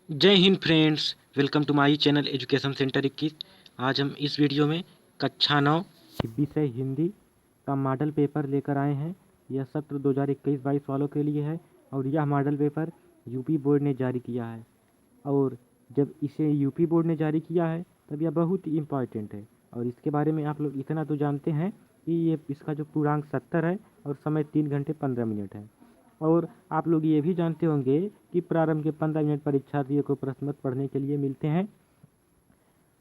जय Hind friends, welcome to my channel education centre 21। आज हम इस वीडियो में कक्षा 9 विषय हिंदी का मॉडल पेपर लेकर आए हैं। यह सत्र 2021-22 वालों के लिए है और यह मॉडल पेपर यूपी बोर्ड ने जारी किया है। और जब इसे यूपी बोर्ड ने जारी किया है तब यह बहुत ही इम्पॉर्टेंट है। और इसके बारे में आप लोग इतना तो जानते हैं कि ये इसका जो पूर्णांक 70 है और समय 3 घंटे 15 मिनट है। और आप लोग ये भी जानते होंगे कि प्रारंभ के 15 मिनट परीक्षार्थियों को प्रश्न पत्र पढ़ने के लिए मिलते हैं।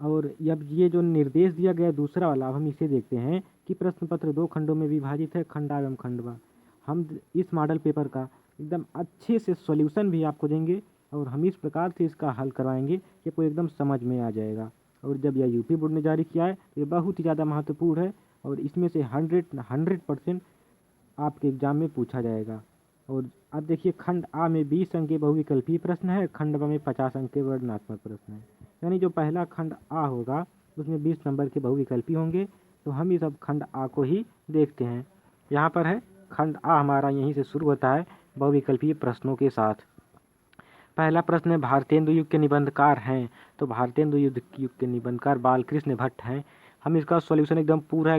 और अब ये जो निर्देश दिया गया दूसरा वाला, अब हम इसे देखते हैं कि प्रश्न पत्र 2 खंडों में विभाजित है, खंड आ एवं खंड ब। हम इस मॉडल पेपर का एकदम अच्छे से सॉल्यूशन भी आपको देंगे और हम इस प्रकार से इसका हल करवाएंगे कि आपको एकदम समझ में आ जाएगा। और जब यह यूपी बोर्ड ने जारी किया है तो ये बहुत ही ज़्यादा महत्वपूर्ण है और इसमें से 100% आपके एग्जाम में पूछा जाएगा। और अब देखिए, खंड आ में 20 अंक के बहुविकल्पीय प्रश्न है, खंड ब में 50 अंक के वर्णनात्मक प्रश्न है। यानी जो पहला खंड आ होगा उसमें 20 नंबर के बहुविकल्पी होंगे। तो हम इस अब खंड आ को ही देखते हैं। यहाँ पर है खंड आ, हमारा यहीं से शुरू होता है बहुविकल्पीय प्रश्नों के साथ। पहला प्रश्न है, भारतेंदु युग के निबंधकार हैं। तो भारतेंदु युग के निबंधकार बालकृष्ण भट्ट हैं। हम इसका सॉल्यूशन एकदम पूरा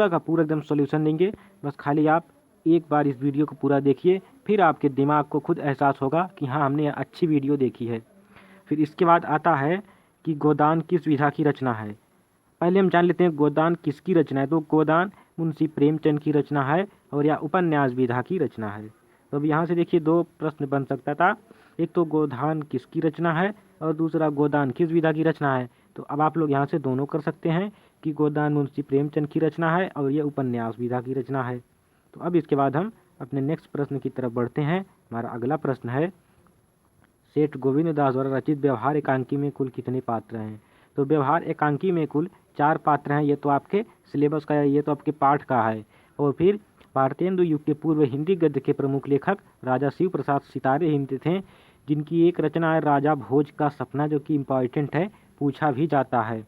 का पूरा एकदम सॉल्यूशन देंगे। बस खाली आप एक बार इस वीडियो को पूरा देखिए, फिर आपके दिमाग को खुद एहसास होगा कि हाँ, हमने अच्छी वीडियो देखी है। फिर इसके बाद आता है कि गोदान किस विधा की रचना है। पहले हम जान लेते हैं गोदान किसकी रचना है। तो गोदान मुंशी प्रेमचंद की रचना है और यह उपन्यास विधा की रचना है। तो अब यहाँ से देखिए दो प्रश्न बन सकता था, एक तो गोदान किसकी रचना है और दूसरा गोदान किस विधा की रचना है। तो अब आप लोग यहाँ से दोनों कर सकते हैं कि गोदान मुंशी प्रेमचंद की रचना है और यह उपन्यास विधा की रचना है। तो अब इसके बाद हम अपने नेक्स्ट प्रश्न की तरफ बढ़ते हैं। हमारा अगला प्रश्न है, सेठ गोविंद दास द्वारा रचित व्यवहार एकांकी में कुल कितने पात्र हैं। तो व्यवहार एकांकी में कुल 4 पात्र हैं। ये तो आपके सिलेबस का है, ये तो आपके पाठ का है। और फिर भारतेंदु युग के पूर्व हिंदी गद्य के प्रमुख लेखक राजा शिव प्रसाद सितारे हिंदी थे, जिनकी एक रचना है राजा भोज का सपना, जो कि इम्पॉर्टेंट है, पूछा भी जाता है।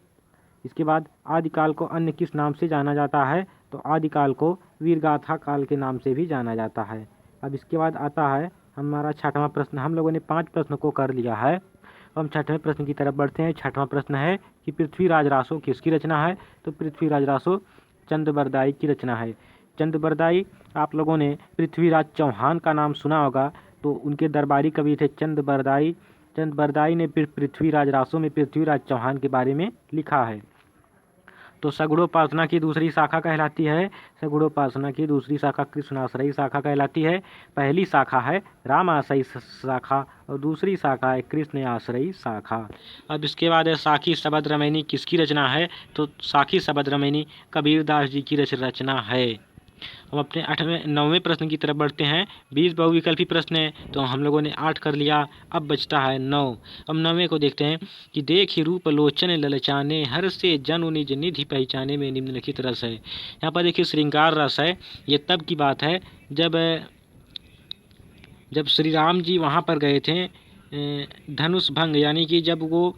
इसके बाद आदिकाल को अन्य किस नाम से जाना जाता है। तो आदिकाल को वीरगाथा काल के नाम से भी जाना जाता है। अब इसके बाद आता है हमारा छठवां प्रश्न। हम लोगों ने 5 प्रश्न को कर लिया है, तो हम छठवें प्रश्न की तरफ बढ़ते हैं। छठवां प्रश्न है कि पृथ्वीराज रासो किसकी रचना है। तो पृथ्वीराज रासो चंद्रबरदाई की रचना है। चंद्रबरदाई, आप लोगों ने पृथ्वीराज चौहान का नाम सुना होगा, तो उनके दरबारी कवि थे चंद्रबरदाई। चंद्रबरदाई ने पृथ्वीराज रासो में पृथ्वीराज चौहान के बारे में लिखा है। तो सगुणोपासना की दूसरी शाखा कहलाती है, सगुणोपासना की दूसरी शाखा कृष्णाश्रयी शाखा कहलाती है। पहली शाखा है रामाश्रयी शाखा और दूसरी शाखा है कृष्ण आश्रयी शाखा। अब इसके बाद है साखी शबद रमैनी किसकी रचना है। तो साखी शबद रमैनी कबीरदास जी की रचना है। हम अपने 9वें प्रश्न की तरफ बढ़ते हैं। 20 बहुविकल्पी प्रश्न है, तो हम लोगों ने 8 कर लिया, अब बचता है 9। अब 9वें को देखते हैं कि देखि रूप लोचन ललचाने, हर से जन निज निधि पहचाने में निम्नलिखित रस है। यहाँ पर देखिए श्रृंगार रस है। ये तब की बात है जब श्री राम जी वहाँ पर गए थे धनुष भंग, यानी कि जब वो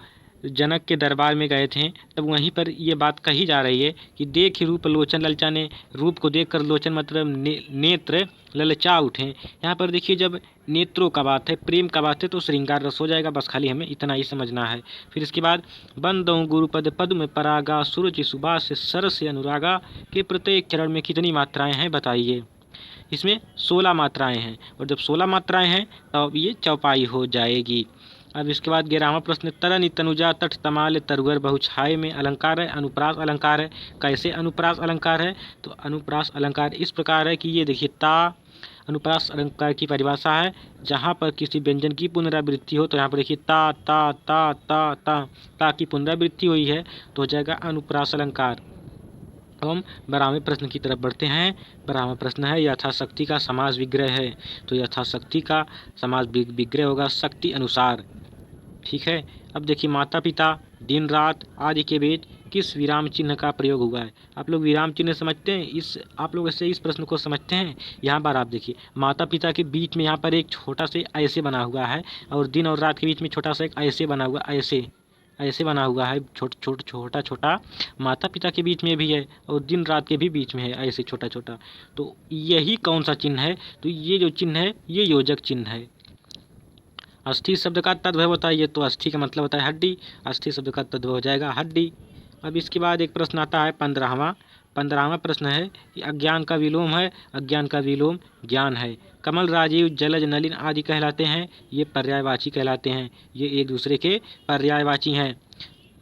जनक के दरबार में गए थे, तब वहीं पर ये बात कही जा रही है कि देख रूप लोचन ललचाने, रूप को देखकर लोचन मतलब नेत्र ललचा उठे। यहाँ पर देखिए जब नेत्रों का बात है, प्रेम का बात है, तो श्रृंगार रस हो जाएगा। बस खाली हमें इतना ही समझना है। फिर इसके बाद बंदों गुरुपद पद्म परागा, सुरुचि सुबास सरस अनुरागा के प्रत्येक चरण में कितनी मात्राएं हैं बताइए। इसमें 16 मात्राएं हैं और जब 16 मात्राएं हैं तब ये चौपाई हो जाएगी। अब इसके बाद 11वां प्रश्न, तरनि तनुजा तट तमाल तरुअर बहुछाये में अलंकार है, अनुप्रास अलंकार है। कैसे अनुप्रास अलंकार है। तो अनुप्रास अलंकार इस प्रकार है कि ये देखिए ता अनुप्रास अलंकार की परिभाषा है, जहाँ पर किसी व्यंजन की पुनरावृत्ति हो। तो यहाँ पर देखिए ता ता ता ता ता ता की पुनरावृत्ति हुई है तो हो जाएगा अनुप्रास अलंकार। अब हम 12वें प्रश्न की तरफ बढ़ते हैं। 12वां प्रश्न है यथाशक्ति का समास विग्रह है। तो यथाशक्ति का समास विग्रह होगा शक्ति अनुसार। ठीक है। अब देखिए माता पिता, दिन रात आदि के बीच किस विराम चिन्ह का प्रयोग हुआ है। आप लोग विराम चिन्ह समझते हैं, आप लोग ऐसे इस प्रश्न को समझते हैं। यहाँ पर आप देखिए माता पिता के बीच में यहाँ पर एक छोटा से ऐसे बना हुआ है और दिन और रात के बीच में छोटा सा एक ऐसे बना हुआ, ऐसे बना हुआ है, छोटा छोटा माता पिता के बीच में भी है और दिन रात के भी बीच में है, ऐसे छोटा छोटा। तो यही कौन सा चिन्ह है। तो ये जो चिन्ह है ये योजक चिन्ह है। अस्थि शब्द का तद्भव बताइए, तो अस्थि का मतलब होता है हड्डी, अस्थि शब्द का तद्भव हो जाएगा हड्डी। अब इसके बाद एक प्रश्न आता है 15वां प्रश्न है कि अज्ञान का विलोम है, अज्ञान का विलोम ज्ञान है। कमल, राजीव, जलज, नलिन आदि कहलाते हैं, ये पर्यायवाची कहलाते हैं, ये एक दूसरे के पर्यायवाची हैं।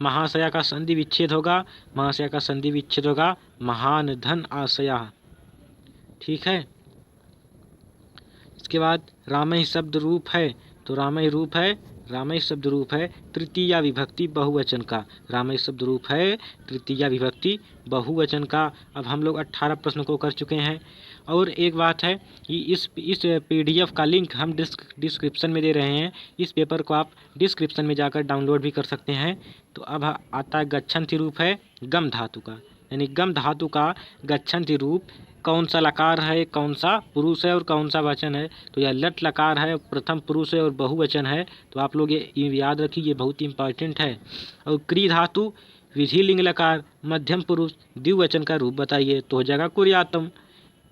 महाशया का संधि विच्छेद होगा, महाशया का संधि विच्छेद होगा महान धन आशया। ठीक है। इसके बाद रामई शब्द रूप है, तो रामई रूप है, रामई शब्द रूप है तृतीया विभक्ति बहुवचन का, रामई शब्द रूप है तृतीया विभक्ति बहुवचन का। अब हम लोग 18 प्रश्न को कर चुके हैं। और एक बात है कि इस PDF का लिंक हम डिस्क्रिप्शन में दे रहे हैं, इस पेपर को आप डिस्क्रिप्शन में जाकर डाउनलोड भी कर सकते हैं। तो अब आता है गच्छन्ति रूप है गम धातु का, यानी गम धातु का गच्छन्ति रूप कौन सा लकार है, कौन सा पुरुष है और कौन सा वचन है। तो यह लट लकार है, प्रथम पुरुष है और बहुवचन है, तो आप लोग ये याद रखिए, ये बहुत इंपॉर्टेंट है। और क्री धातु विधिलिंग लकार मध्यम पुरुष द्विवचन का रूप बताइए, तो हो जाएगा कुर्यातम।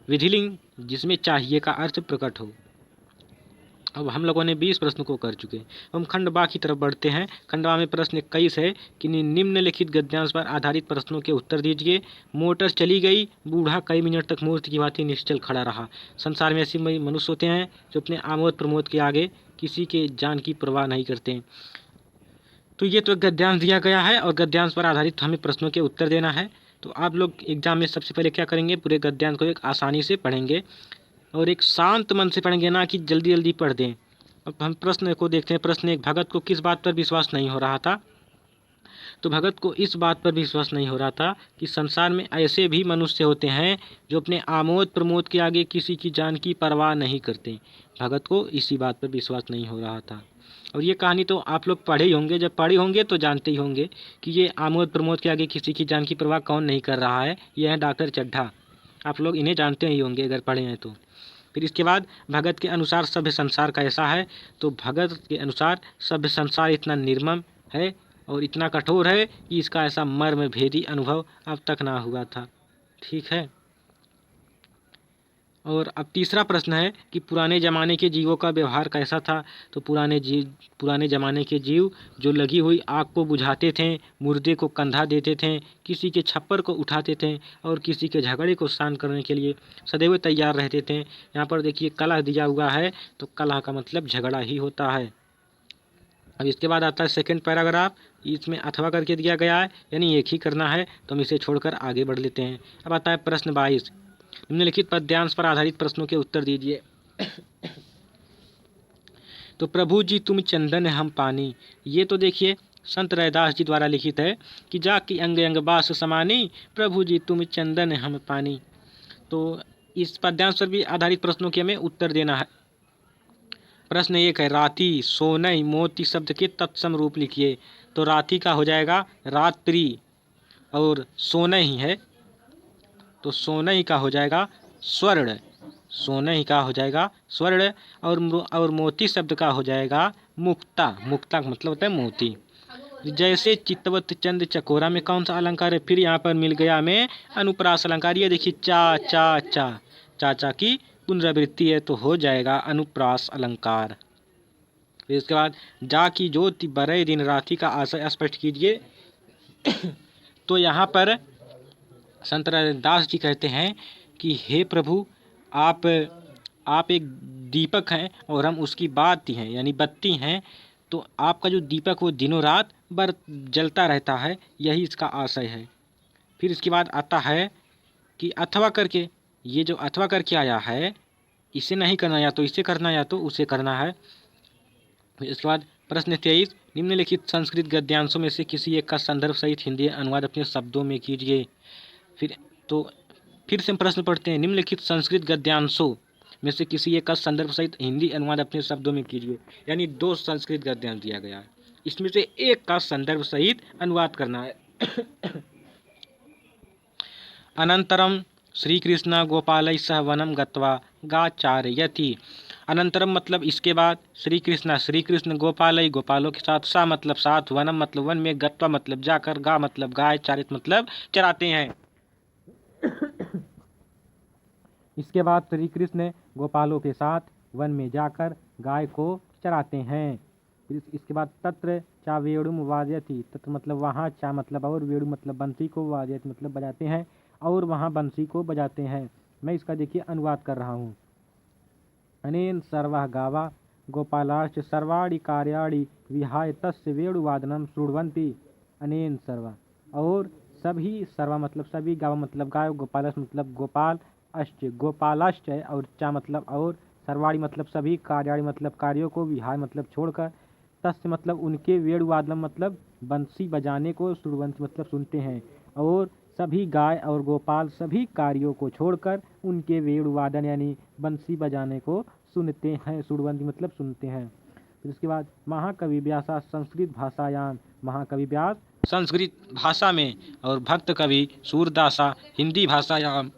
विधिलिंग जिसमें चाहिए का अर्थ प्रकट हो। अब हम लोगों ने 20 प्रश्न को कर चुके, हम खंडवा की तरफ बढ़ते हैं। खंडवा में प्रश्न 21 है कि निम्नलिखित गद्यांश पर आधारित प्रश्नों के उत्तर दीजिए। मोटर चली गई, बूढ़ा कई मिनट तक मूर्ति की भांति निश्चल खड़ा रहा। संसार में ऐसे मनुष्य होते हैं जो अपने आमोद प्रमोद के आगे किसी के जान की परवाह नहीं करते। तो ये तो गद्यांश दिया गया है और गद्यांश पर आधारित हमें प्रश्नों के उत्तर देना है। तो आप लोग एग्जाम में सबसे पहले क्या करेंगे, पूरे गद्यांश को एक आसानी से पढ़ेंगे और एक शांत मन से पढ़ेंगे, ना कि जल्दी जल्दी पढ़ दें। अब हम प्रश्न को देखते हैं। प्रश्न एक, भगत को किस बात पर विश्वास नहीं हो रहा था। तो भगत को इस बात पर विश्वास नहीं हो रहा था कि संसार में ऐसे भी मनुष्य होते हैं जो अपने आमोद प्रमोद के आगे किसी की जान की परवाह नहीं करते। भगत को इसी बात पर विश्वास नहीं हो रहा था। और ये कहानी तो आप लोग पढ़े ही होंगे, जब पढ़े होंगे तो जानते ही होंगे कि ये आमोद प्रमोद के आगे किसी की जान की परवाह कौन नहीं कर रहा है। ये है डॉक्टर चड्ढा, आप लोग इन्हें जानते ही होंगे अगर पढ़े हैं तो। फिर इसके बाद भगत के अनुसार सभ्य संसार कैसा है। तो भगत के अनुसार सभ्य संसार इतना निर्मम है और इतना कठोर है कि इसका ऐसा मर्म भेदी अनुभव अब तक ना हुआ था। ठीक है। और अब तीसरा प्रश्न है कि पुराने ज़माने के जीवों का व्यवहार कैसा था। तो पुराने ज़माने के जीव जो लगी हुई आग को बुझाते थे, मुर्दे को कंधा देते थे, किसी के छप्पर को उठाते थे और किसी के झगड़े को शांत करने के लिए सदैव तैयार रहते थे। यहाँ पर देखिए कलह दिया हुआ है, तो कलह का मतलब झगड़ा ही होता है। अब इसके बाद आता है सेकंड पैराग्राफ, इसमें अथवा करके दिया गया है, यानी एक ही करना है, तो हम इसे छोड़कर आगे बढ़ लेते हैं। अब आता है प्रश्न 22, निम्नलिखित पद्यांश पर आधारित प्रश्नों के उत्तर दीजिए। तो प्रभु जी तुम चंदन हम पानी, ये तो देखिए संत रैदास जी द्वारा लिखित है कि जाकी अंग अंग बास समानी, प्रभु जी तुम चंदन हम पानी। तो इस पद्यांश पर भी आधारित प्रश्नों के हमें उत्तर देना है। प्रश्न 1 है राति सोनई मोती शब्द के तत्सम रूप लिखिए। तो राति का हो जाएगा रात्रि और सोनई है, तो सोनई का हो जाएगा स्वर्ण, सोनई का हो जाएगा स्वर्ण। और मोती शब्द का हो जाएगा मुक्ता, मुक्ता का मतलब होता है मोती। जैसे चित्तवत चंद चकोरा में कौन सा अलंकार है। फिर यहाँ पर मिल गया हमें अनुप्रास अलंकार। ये देखिए चा चा चा, चाचा की पुनरावृत्ति है, तो हो जाएगा अनुप्रास अलंकार। फिर इसके बाद जा की ज्योति बरय दिन रात्रि का आशय स्पष्ट कीजिए। तो यहाँ पर संत रैदास जी कहते हैं कि हे प्रभु आप एक दीपक हैं और हम उसकी बाती हैं, यानी बत्ती हैं। तो आपका जो दीपक वो दिनों रात बर जलता रहता है, यही इसका आशय है। फिर इसके बाद आता है कि अथवा करके, ये जो अथवा करके आया है इसे नहीं करना, या तो इसे करना या तो उसे करना है। फिर इसके बाद प्रश्न 23, निम्नलिखित संस्कृत गद्यांशों में से किसी एक का संदर्भ सहित हिंदी अनुवाद अपने शब्दों में कीजिए। फिर से हम प्रश्न पढ़ते हैं, निम्नलिखित संस्कृत गद्यांशों में से किसी एक का संदर्भ सहित हिंदी अनुवाद अपने शब्दों में कीजिए। यानी 2 संस्कृत गद्यांश दिया गया है, इसमें से एक का संदर्भ सहित अनुवाद करना है। अनंतरम श्री कृष्ण गोपालै सह वनम गत्वा गाचारयति। अनंतरम मतलब इसके बाद, श्री कृष्ण गोपालै गोपालों के साथ, सा मतलब साथ, वनम मतलब वन में, गत्वा मतलब जाकर, गा मतलब गाय, चारित मतलब चराते हैं। इसके बाद श्री कृष्ण गोपालों के साथ वन में जाकर गाय को चराते हैं। फिर इसके बाद तत्र चा वेणुम वाजयति, तत्र मतलब वहाँ, चा मतलब और, वेणु मतलब बंसी को, वाजयति मतलब बजाते हैं, और वहाँ बंसी को बजाते हैं। मैं इसका देखिए अनुवाद कर रहा हूँ। अनेन सर्वः गावा गोपालाश्च सर्वाणि कार्याणि विहाय तस्य वेणुवादनम शृण्वन्ति। अनेन सर्वा, और सभी, सर्वा मतलब सभी, गावा मतलब गाय, गोपालश मतलब गोपाल, अश्च गोपालश्च है, और चा मतलब और, सर्वाणि मतलब सभी, कार्याणि मतलब कार्यों को, विहाय मतलब छोड़कर, तस्य मतलब उनके, वेणुवादनम मतलब बंसी बजाने को, शृण्वन्ति मतलब सुनते हैं, और सभी गाय और गोपाल सभी कार्यों को छोड़कर उनके वेणुवादन यानी बंसी बजाने को सुनते हैं। शृण्वन्ति मतलब सुनते हैं। फिर उसके बाद महाकवि व्यासा संस्कृत भाषायाम, महाकवि व्यास संस्कृत भाषा में, और भक्त कवि सूरदासा हिंदी भाषायाम,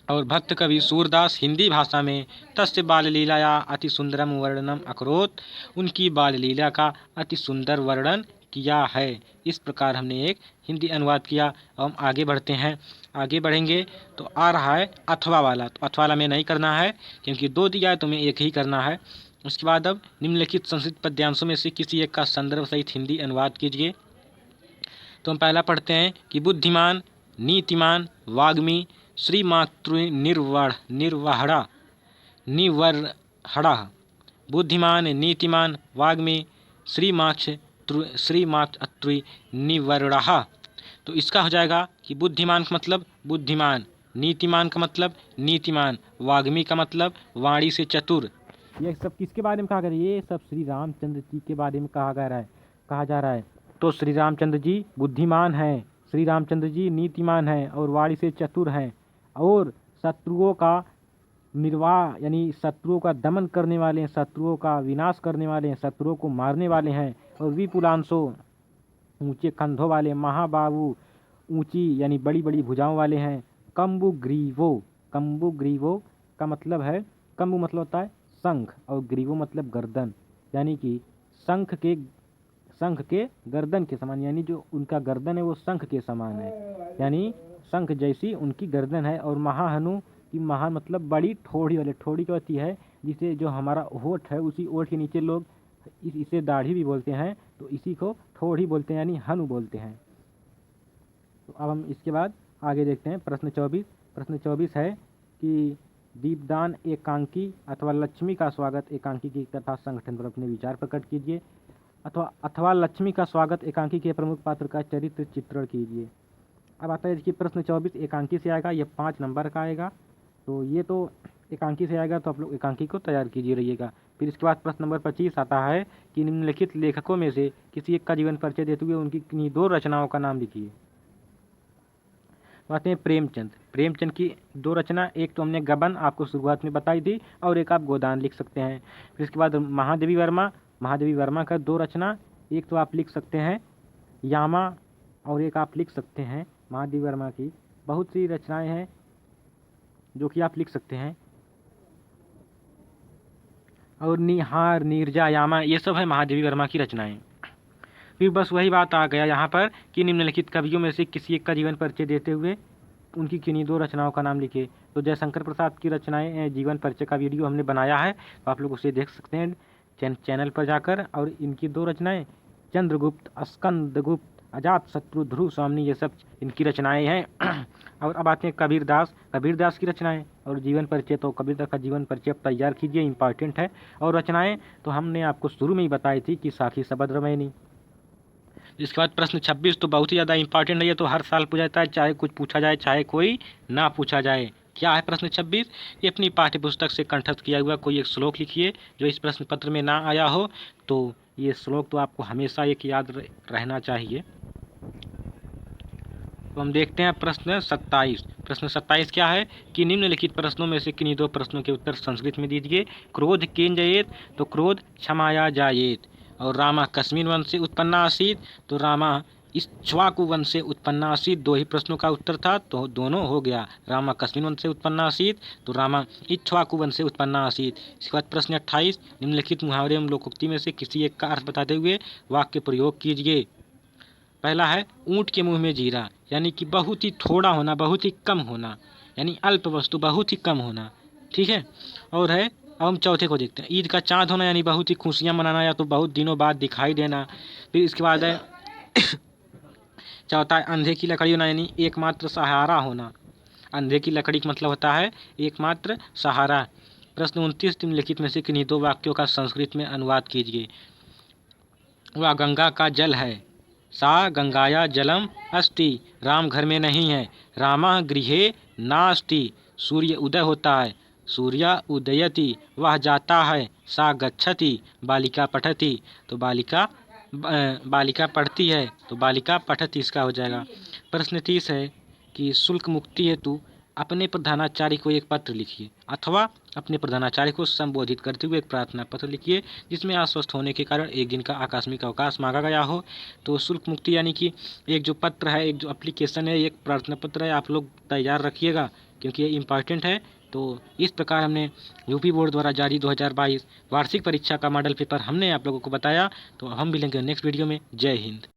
और भक्त कवि सूरदास हिंदी भाषा में, तस्य बाल लीलाया अति सुंदरम वर्णनम अकरोत, उनकी बाल लीला का अति सुंदर वर्णन किया है। इस प्रकार हमने एक हिंदी अनुवाद किया। अब हम आगे बढ़ते हैं। आगे बढ़ेंगे तो आ रहा है अथवा वाला। तो अथवा वाला में नहीं करना है क्योंकि 2 दिया है, तो हमें एक ही करना है। उसके बाद अब निम्नलिखित संस्कृत पद्यांशों में से किसी एक का संदर्भ सहित हिंदी अनुवाद कीजिए। तो हम पहला पढ़ते हैं कि बुद्धिमान, नीतिमान, वाग्मी, श्रीमातृ निर्वहड़ा निवर्हड़ा। बुद्धिमान, नीतिमान, वाग्मी, श्रीमातृ निवर्हड़ा। तो इसका हो जाएगा कि बुद्धिमान का मतलब बुद्धिमान, नीतिमान का मतलब नीतिमान, वाग्मी का मतलब वाणी से चतुर। ये सब किसके बारे में कहा गया है? ये सब श्री रामचंद्र जी के बारे में कहा जा रहा है। तो श्री रामचंद्र जी बुद्धिमान हैं, श्री रामचंद्र जी नीतिमान हैं, और वाणी से चतुर हैं, और शत्रुओं का निर्वाह यानी शत्रुओं का दमन करने वाले हैं, शत्रुओं का विनाश करने वाले हैं, शत्रुओं को मारने वाले हैं, और विपुलांशो ऊंचे कंधों वाले, महाबाबू ऊंची यानी बड़ी बड़ी भुजाओं वाले हैं, कम्बुग्रीवो का मतलब है, कम्बु मतलब होता है शंख, और ग्रीवो मतलब गर्दन, यानी कि शंख के गर्दन के समान, यानी जो उनका गर्दन है वो शंख के समान है, यानी शंख जैसी उनकी गर्दन है। और महाहनु की, महा मतलब बड़ी ठोड़ी वाले, ठोड़ी क्या होती है जिसे जो हमारा होठ है उसी होठ के नीचे लोग इसे दाढ़ी भी बोलते हैं, तो इसी को ठोड़ी बोलते हैं यानी हनु बोलते हैं। तो अब हम इसके बाद आगे देखते हैं प्रश्न 24। प्रश्न 24 है कि दीपदान एकांकी अथवा लक्ष्मी का स्वागत एकांकी की तथा संगठन पर अपने विचार प्रकट कीजिए, अथवा लक्ष्मी का स्वागत एकांकी के प्रमुख पात्र का चरित्र चित्रण कीजिए। अब आता है देखिए प्रश्न 24 एकांकी से आएगा, ये 5 नंबर का आएगा। तो ये तो एकांकी से आएगा, तो आप लोग एकांकी को तैयार कीजिए रहिएगा। फिर इसके बाद प्रश्न नंबर 25 आता है कि निम्नलिखित लेखकों में से किसी एक का जीवन परिचय देते हुए उनकी किन्हीं 2 रचनाओं का नाम लिखिए। आते हैं प्रेमचंद की 2 रचना, एक तो हमने गबन आपको शुरुआत में बताई थी, और एक आप गोदान लिख सकते हैं। फिर इसके बाद महादेवी वर्मा का 2 रचना, एक तो आप लिख सकते हैं यामा, और एक आप लिख सकते हैं महादेवी वर्मा की बहुत सी रचनाएं हैं जो कि आप लिख सकते हैं, और निहार, नीरजा, यामा, ये सब है महादेवी वर्मा की रचनाएं। फिर बस वही बात आ गया यहाँ पर कि निम्नलिखित कवियों में से किसी एक का जीवन परिचय देते हुए उनकी किन्हीं 2 रचनाओं का नाम लिखे। तो जयशंकर प्रसाद की रचनाएं जीवन परिचय का वीडियो हमने बनाया है, तो आप लोग उसे देख सकते हैं चैनल पर जाकर। और इनकी 2 रचनाएं चंद्रगुप्त, स्कंदगुप्त, अजात शत्रु, ध्रुव स्वामी, ये सब इनकी रचनाएं हैं। और अब आते हैं कबीरदास की रचनाएं और जीवन परिचय। तो कबीरदास का जीवन परिचय आप तैयार कीजिए, इंपॉर्टेंट है। और रचनाएं तो हमने आपको शुरू में ही बताई थी कि साखी शबद रमैनी। इसके बाद प्रश्न 26 तो बहुत ही ज़्यादा इंपॉर्टेंट है, ये तो हर साल पूछा जाता है, चाहे कुछ पूछा जाए चाहे कोई ना पूछा जाए। क्या है प्रश्न 26? ये अपनी पाठ्य पुस्तक से कंठस्थ किया हुआ कोई एक श्लोक लिखिए जो इस प्रश्न पत्र में ना आया हो। तो ये श्लोक तो आपको हमेशा एक याद रहना चाहिए। तो हम देखते हैं प्रश्न 27। प्रश्न 27 क्या है कि निम्नलिखित प्रश्नों में से किन्हीं 2 प्रश्नों के उत्तर संस्कृत में दीजिए। क्रोध केन जयेत, तो क्रोध क्षमाया जायेत। और रामा कस्मिन् वंश से उत्पन्ना आसीत, तो रामा इक्ष्वाकु वंश से उत्पन्ना आसीत। 2 ही प्रश्नों का उत्तर था, तो दोनों हो गया। रामा कस्मिन् वंश से उत्पन्ना आसीत, तो रामा इक्ष्वाकु वंश से उत्पन्ना आसीत। इसके बाद प्रश्न 28 निम्नलिखित मुहावरे एवं लोकोक्ति में से किसी एक का अर्थ बताते हुए वाक्य प्रयोग कीजिए। पहला है ऊँट के मुंह में जीरा, यानी कि बहुत ही थोड़ा होना, बहुत ही कम होना, यानी अल्प वस्तु बहुत ही कम होना, ठीक है। और है अब हम चौथे को देखते हैं। ईद का चाँद होना यानी बहुत ही खुशियाँ मनाना या तो बहुत दिनों बाद दिखाई देना। फिर इसके बाद है चौथा है अंधे की लकड़ी होना यानी एकमात्र सहारा होना। अंधे की लकड़ी का मतलब होता है एकमात्र सहारा। प्रश्न 29 निम्नलिखित में से किन्हीं दो वाक्यों का संस्कृत में अनुवाद कीजिए। वह गंगा का जल है। सा गंगाया जलम अस्ति। राम घर में नहीं है। रामा गृहे नास्ति। सूर्य उदय होता है। सूर्य उदयति। वह जाता है। सा गच्छति। बालिका पठति। तो बालिका पढ़ती है तो बालिका पठति इसका हो जाएगा। प्रश्न 30 है कि शुल्क मुक्ति हेतु अपने प्रधानाचार्य को एक पत्र लिखिए अथवा अपने प्रधानाचार्य को संबोधित करते हुए एक प्रार्थना पत्र लिखिए जिसमें अस्वस्थ होने के कारण एक दिन का आकस्मिक अवकाश मांगा गया हो। तो शुल्क मुक्ति यानी कि एक जो पत्र है, एक जो एप्लीकेशन है, एक प्रार्थना पत्र है, आप लोग तैयार रखिएगा क्योंकि ये इम्पॉर्टेंट है। तो इस प्रकार हमने यूपी बोर्ड द्वारा जारी 2022 वार्षिक परीक्षा का मॉडल पेपर हमने आप लोगों को बताया। तो हम मिलेंगे नेक्स्ट वीडियो में। जय हिंद।